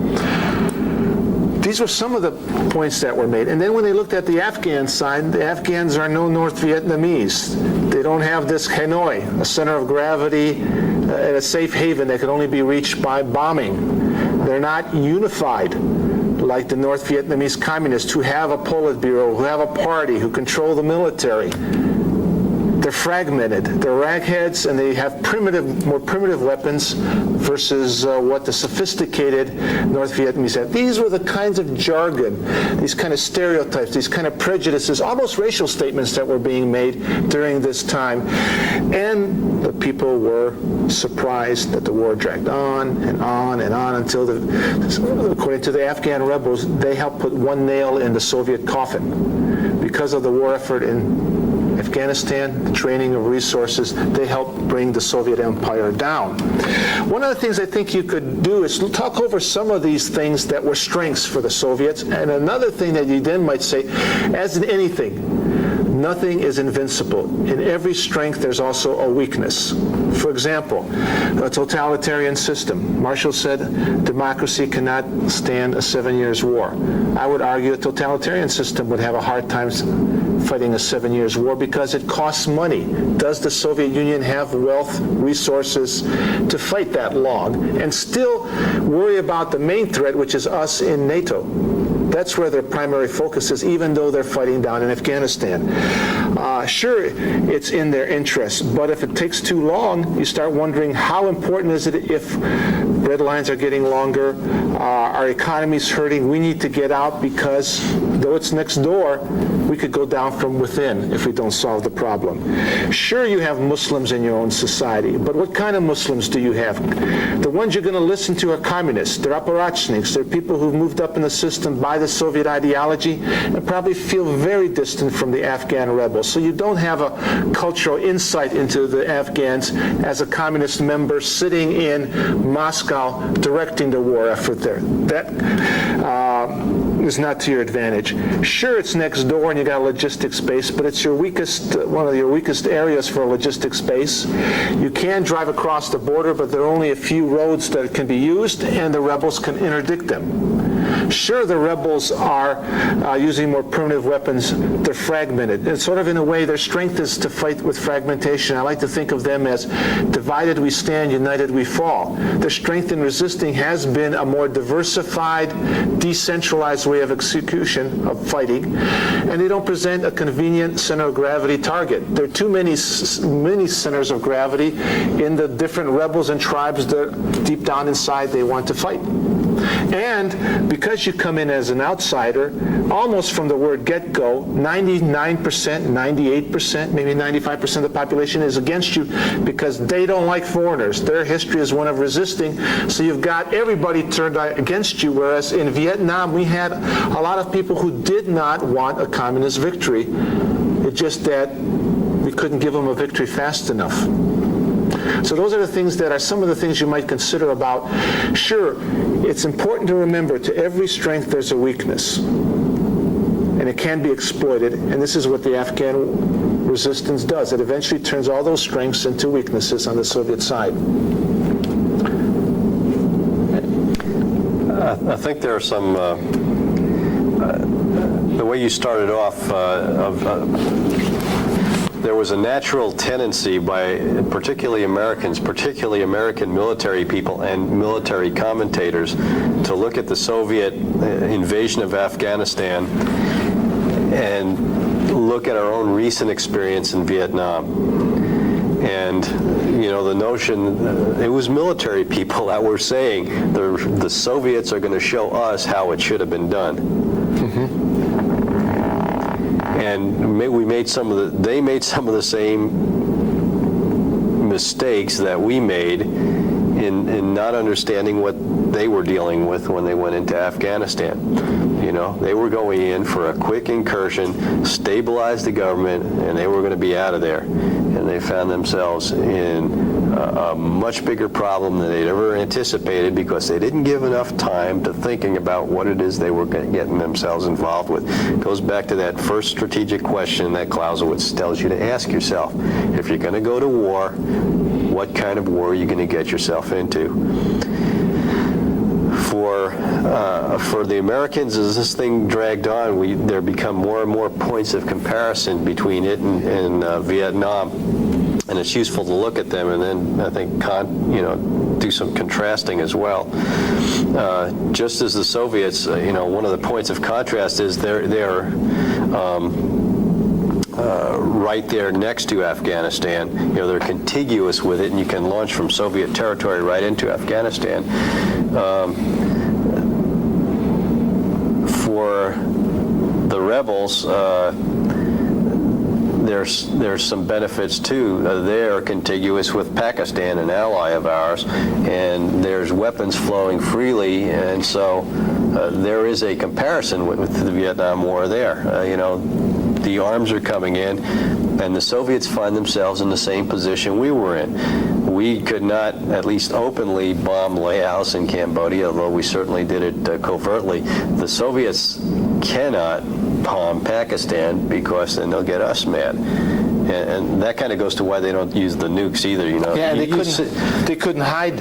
These were some of the points that were made. And then when they looked at the Afghan side, the Afghans are no North Vietnamese. They don't have this Hanoi, a center of gravity, and a safe haven that can only be reached by bombing. They're not unified like the North Vietnamese communists who have a Politburo, who have a party, who control the military. They're fragmented. They're ragheads, and they have more primitive weapons versus what the sophisticated North Vietnamese have. These were the kinds of jargon, these kind of stereotypes, these kind of prejudices, almost racial statements that were being made during this time. And the people were surprised that the war dragged on and on and on until, according to the Afghan rebels, they helped put one nail in the Soviet coffin. Because of the war effort in Afghanistan, the training of resources, they helped bring the Soviet Empire down. One of the things I think you could do is talk over some of these things that were strengths for the Soviets, and another thing that you then might say, as in anything, nothing is invincible. In every strength, there's also a weakness. For example, a totalitarian system. Marshall said democracy cannot stand a 7 years war. I would argue a totalitarian system would have a hard time fighting a 7 years war because it costs money. Does the Soviet Union have wealth, resources to fight that long and still worry about the main threat, which is us in NATO? That's where their primary focus is, even though they're fighting down in Afghanistan. Sure, it's in their interest, but if it takes too long, you start wondering how important is it if red lines are getting longer, our economy's hurting, we need to get out because though it's next door, we could go down from within if we don't solve the problem. Sure, you have Muslims in your own society, but what kind of Muslims do you have? The ones you're going to listen to are communists. They're apparatchiks. They're people who've moved up in the system by the Soviet ideology and probably feel very distant from the Afghan rebels. So you don't have a cultural insight into the Afghans as a communist member sitting in Moscow directing the war effort there. That is not to your advantage. Sure, it's next door and you got a logistics base, but it's your weakest, one of your weakest areas for a logistics base. You can drive across the border, but there are only a few roads that can be used, and the rebels can interdict them. Sure, the rebels are using more primitive weapons. They're fragmented. And sort of in a way, their strength is to fight with fragmentation. I like to think of them as divided we stand, united we fall. Their strength in resisting has been a more diversified, decentralized way of execution, of fighting, and they don't present a convenient center of gravity target. There are too many centers of gravity in the different rebels and tribes that deep down inside they want to fight. And because you come in as an outsider, almost from the word get-go, 99%, 98%, maybe 95% of the population is against you because they don't like foreigners. Their history is one of resisting, so you've got everybody turned against you, whereas in Vietnam we had a lot of people who did not want a communist victory. It's just that we couldn't give them a victory fast enough. So those are the things that are some of the things you might consider about. Sure, it's important to remember to every strength there's a weakness, and it can be exploited, and this is what the Afghan resistance does. It eventually turns all those strengths into weaknesses on the Soviet side. I think there are some, the way you started off, there was a natural tendency by particularly Americans, particularly American military people and military commentators, to look at the Soviet invasion of Afghanistan and look at our own recent experience in Vietnam. And, you know, the notion, it was military people that were saying the Soviets are going to show us how it should have been done. Mm-hmm. And they made some of the same mistakes that we made in not understanding what they were dealing with when they went into Afghanistan. You know, they were going in for a quick incursion, stabilize the government, and they were going to be out of there. And they found themselves in a much bigger problem than they'd ever anticipated because they didn't give enough time to thinking about what it is they were getting themselves involved with. It goes back to that first strategic question that Clausewitz tells you to ask yourself. If you're going to go to war, what kind of war are you going to get yourself into? For the Americans, as this thing dragged on, there become more and more points of comparison between it and Vietnam, and it's useful to look at them and then I think do some contrasting as well. Just as the Soviets, one of the points of contrast is they're right there next to Afghanistan. They're contiguous with it, and you can launch from Soviet territory right into Afghanistan. For the rebels, there's some benefits too. They're contiguous with Pakistan, an ally of ours, and there's weapons flowing freely, and so there is a comparison with the Vietnam War there. The arms are coming in, and the Soviets find themselves in the same position we were in. We could not, at least openly, bomb Laos in Cambodia, although we certainly did it covertly. The Soviets cannot bomb Pakistan because then they'll get us mad. And that kind of goes to why they don't use the nukes either. Yeah, they couldn't hide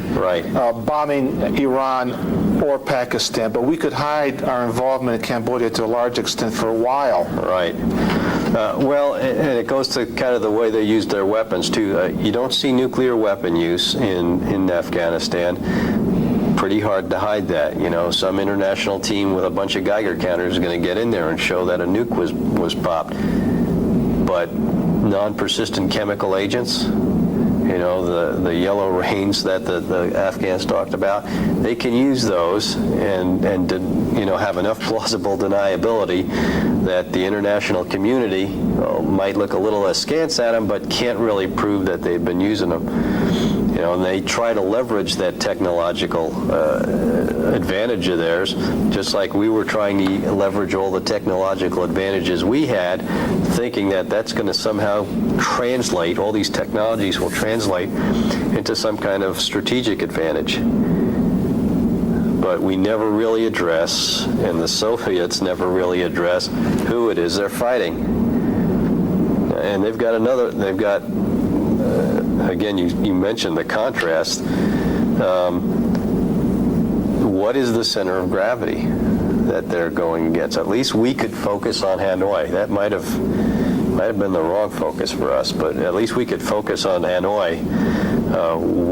bombing Iran or Pakistan, but we could hide our involvement in Cambodia to a large extent for a while. Right. And it goes to kind of the way they used their weapons too. You don't see nuclear weapon use in Afghanistan. Pretty hard to hide that. Some international team with a bunch of Geiger counters is going to get in there and show that a nuke was popped. But non-persistent chemical agents, the yellow rains that the Afghans talked about, they can use those and have enough plausible deniability that the international community might look a little askance at them, but can't really prove that they've been using them. And they try to leverage that technological advantage of theirs, just like we were trying to leverage all the technological advantages we had, thinking that that's going to somehow translate, all these technologies will translate into some kind of strategic advantage. but we never really address, and the Soviets never really address, who it is they're fighting. And again, you mentioned the contrast. What is the center of gravity that they're going against? At least we could focus on Hanoi. That might have been the wrong focus for us, but at least we could focus on Hanoi.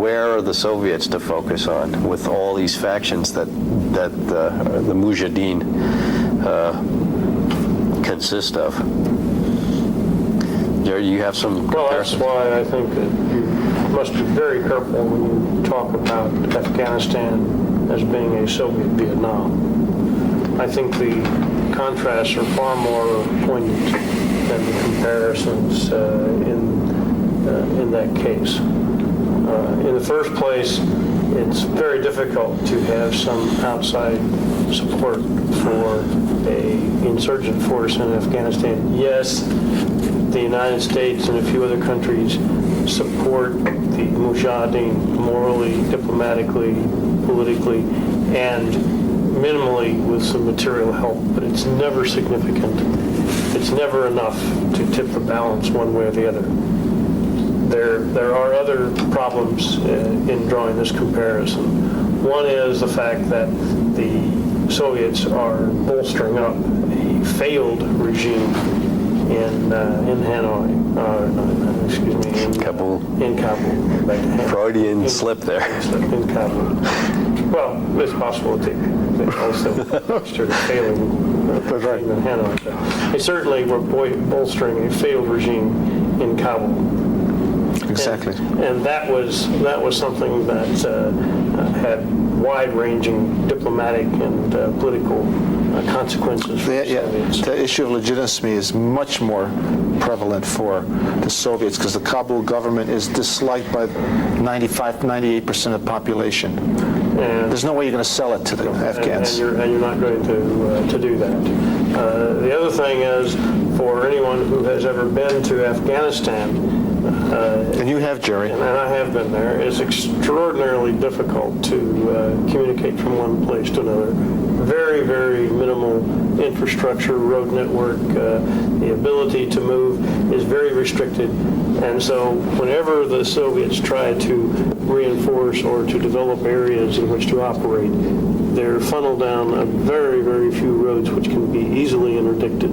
Where are the Soviets to focus on with all these factions that the Mujahideen consist of? Jerry, you have some comparisons? Well, that's why I think that you must be very careful when you talk about Afghanistan as being a Soviet Vietnam. I think the contrasts are far more poignant than the comparisons in that case. In the first place, it's very difficult to have some outside support for an insurgent force in Afghanistan. Yes, the United States and a few other countries support the Mujahideen morally, diplomatically, politically, and minimally with some material help, but it's never significant. It's never enough to tip the balance one way or the other. There are other problems in drawing this comparison. One is the fact that the Soviets are bolstering up a failed regime in Hanoi, in Kabul. In Kabul. Back to Hanoi. Freudian slip there. In Kabul. Well, there's a possibility they also bolstered a failing regime in Hanoi. They certainly were bolstering a failed regime in Kabul. Exactly. And that was something that had wide-ranging diplomatic and political consequences for the Soviets. The issue of legitimacy is much more prevalent for the Soviets because the Kabul government is disliked by 98% of the population. And there's no way you're going to sell it to the Afghans. And you're not going to do that. The other thing is, for anyone who has ever been to Afghanistan, and you have, Jerry. And I have been there. It's extraordinarily difficult to communicate from one place to another. Very, very minimal infrastructure, road network. The ability to move is very restricted. And so whenever the Soviets try to reinforce or to develop areas in which to operate, they're funneled down a very, very few roads which can be easily interdicted,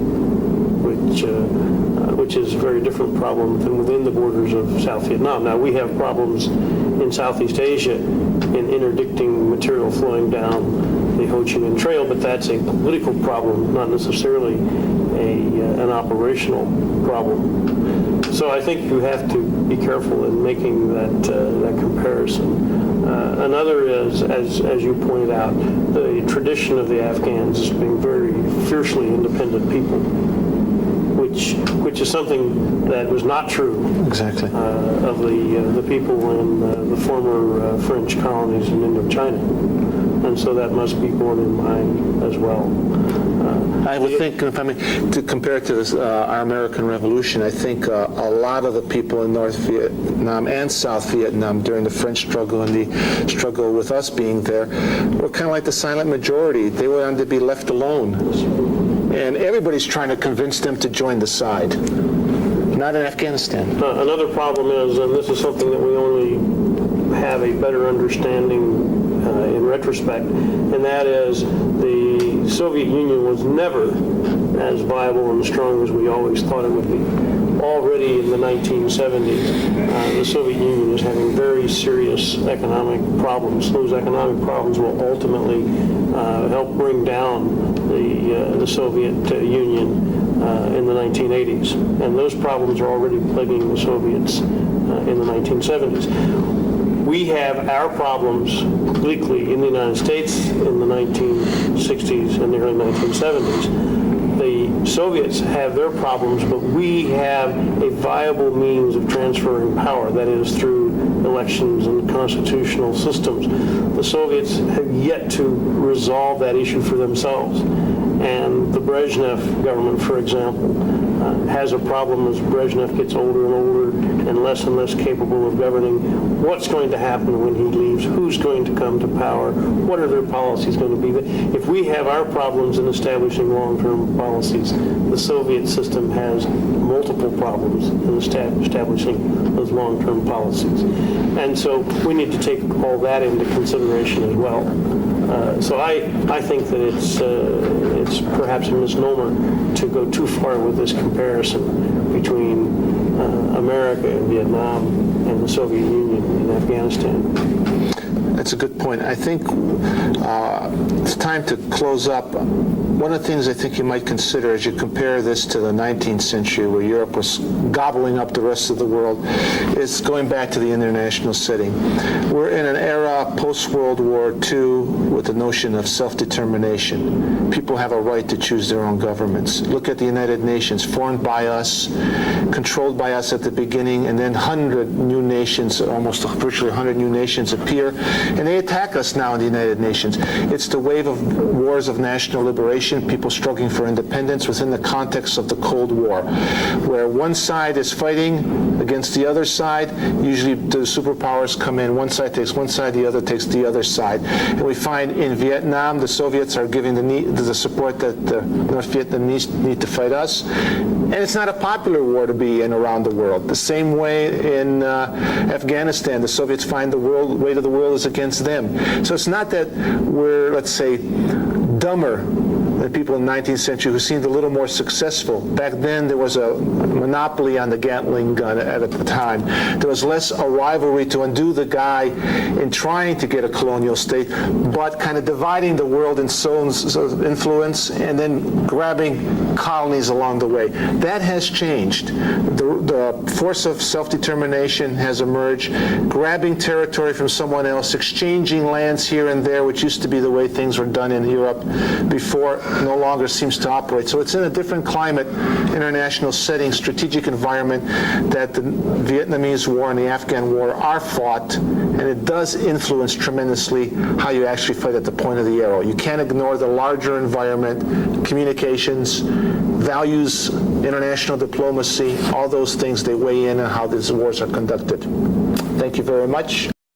which is a very different problem than within the borders of South Vietnam. Now, we have problems in Southeast Asia in interdicting material flowing down the Ho Chi Minh Trail, but that's a political problem, not necessarily an operational problem. So I think you have to be careful in making that comparison. Another is, as you pointed out, the tradition of the Afghans as being very fiercely independent people, which is something that was not true exactly of the people in the former French colonies in Indochina, and so that must be borne in mind as well. I would think, if I mean, to compare it to this, our American Revolution, I think a lot of the people in North Vietnam and South Vietnam during the French struggle and the struggle with us being there were kind of like the silent majority. They wanted to be left alone. And everybody's trying to convince them to join the side. Not in Afghanistan. Another problem is, and this is something that we only have a better understanding in retrospect, and that is the Soviet Union was never as viable and strong as we always thought it would be. Already in the 1970s, the Soviet Union is having very serious economic problems. Those economic problems will ultimately help bring down the Soviet Union in the 1980s. And those problems are already plaguing the Soviets in the 1970s. We have our problems politically in the United States in the 1960s and the early 1970s. The Soviets have their problems, but we have a viable means of transferring power, that is through elections and constitutional systems. The Soviets have yet to resolve that issue for themselves. And the Brezhnev government, for example, has a problem as Brezhnev gets older and older and less capable of governing. What's going to happen when he leaves? Who's going to come to power? What are their policies going to be? If we have our problems in establishing long-term policies, the Soviet system has multiple problems in establishing those long-term policies. And so we need to take all that into consideration as well. So I think that it's perhaps a misnomer to go too far with this comparison between America and Vietnam and the Soviet Union and Afghanistan. That's a good point. I think it's time to close up. One of the things I think you might consider as you compare this to the 19th century, where Europe was gobbling up the rest of the world, is going back to the international setting. We're in an era post-World War II with the notion of self-determination. People have a right to choose their own governments. Look at the United Nations, formed by us, controlled by us at the beginning, and then 100 new nations, almost virtually 100 new nations appear, and they attack us now in the United Nations. It's the wave of wars of national liberation, people struggling for independence within the context of the Cold War, where one side is fighting against the other side. Usually the superpowers come in, one side takes one side, the other takes the other side. And we find in Vietnam, the Soviets are giving the support that the North Vietnamese need to fight us. And it's not a popular war to be in around the world. The same way in Afghanistan, the Soviets find the weight of the world is against them. So it's not that we're, let's say, dumber than people in the 19th century who seemed a little more successful. Back then, there was a monopoly on the Gatling gun at the time. There was less a rivalry to undo the guy in trying to get a colonial state, but kind of dividing the world in zones of influence and then grabbing colonies along the way. That has changed. The force of self-determination has emerged, grabbing territory from someone else, exchanging lands here and there, which used to be the way things were done in Europe before, no longer seems to operate. So it's in a different climate, international setting, strategic environment that the Vietnamese War and the Afghan War are fought, and it does influence tremendously how you actually fight at the point of the arrow. You can't ignore the larger environment, communications, values, international diplomacy, all those things, they weigh in on how these wars are conducted. Thank you very much.